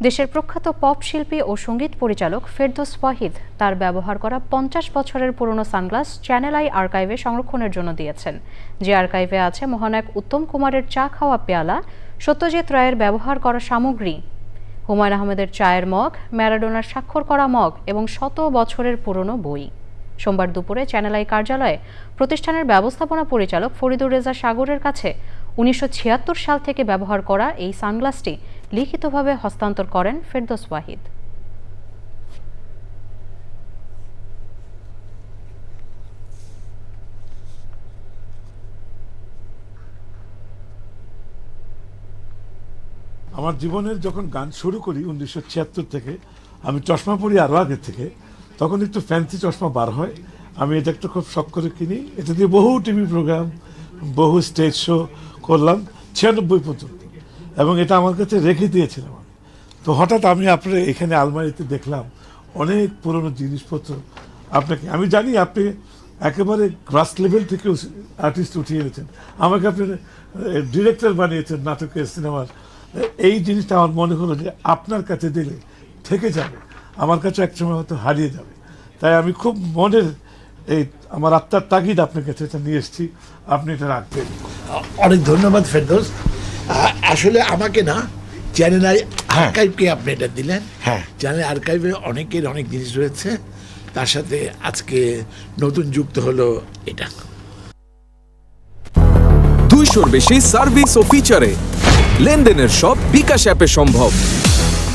দেশের প্রখ্যাত পপ শিল্পী ও সঙ্গীত পরিচালক ফেরদৌস ওয়াহিদ তার ব্যবহার করা 50 বছরের পুরনো সানগ্লাস চ্যানেল আই আর্কাইভে সংরক্ষণের জন্য দিয়েছেন। যে আর্কাইভে আছে মহানায়ক উত্তম কুমারের চা খাওয়া পেয়ালা, সত্যজিৎ রায়ের ব্যবহার করা সামগ্রী, হুমায়ূন আহমেদের চায়ের মগ, ম্যারাডোনার স্বাক্ষর করা মগ এবং শত বছরের পুরনো বই। সোমবার দুপুরে চ্যানেল আই কার্যালয়ে প্রতিষ্ঠানের ব্যবস্থাপনা পরিচালক ফরিদুর রেজা সাগরের কাছে 1976 সাল থেকে ব্যবহার করা এই সানগ্লাসটি লিখিতভাবে হস্তান্তর করেন ফেরদৌস ওয়াহিদ। আমার জীবনের যখন গান শুরু করি 1976 থেকে, আমি চশমা পরি আরও আগে থেকে, তখন একটু ফ্যান্সি চশমা বার হয়। আমি এটা একটু খুব শখ করে কিনি। এটা দিয়ে বহু টিভি প্রোগ্রাম, বহু স্টেজ শো করলাম 96 পর্যন্ত, এবং এটা আমার কাছে রেখে দিয়েছিলাম আমি। তো হঠাৎ আমি আপনার এখানে আলমারিতে দেখলাম অনেক পুরনো জিনিসপত্র। আপনাকে আমি জানি আপনি একেবারে গ্রাস লেভেল থেকে আর্টিস্ট উঠিয়ে এনেছেন, আমাকে আপনি ডিরেক্টর বানিয়েছেন নাটকের, সিনেমার। এই জিনিসটা আমার মনে হলো যে আপনার কাছে দিলে থেকে যাবে, আমার কাছে একসময় হয়তো হারিয়ে যাবে। তাই আমি খুব মনের এই আমার আত্মার তাগিদ আপনার কাছে এটা নিয়ে এসেছি, আপনি এটা রাখবেন। অনেক ধন্যবাদ ফেরদৌস। আসলে আমাকে না, চ্যানেল আই আর্কাইভকে আপনি এটা দিলেন। হ্যাঁ, চ্যানেল আর্কাইভে অনেকের অনেক জিনিস রয়েছে, তার সাথে আজকে নতুন যুক্ত হলো এটা। 200-র বেশি সার্ভিস ও ফিচারে লেনদেনের সব বিকাশ অ্যাপে সম্ভব।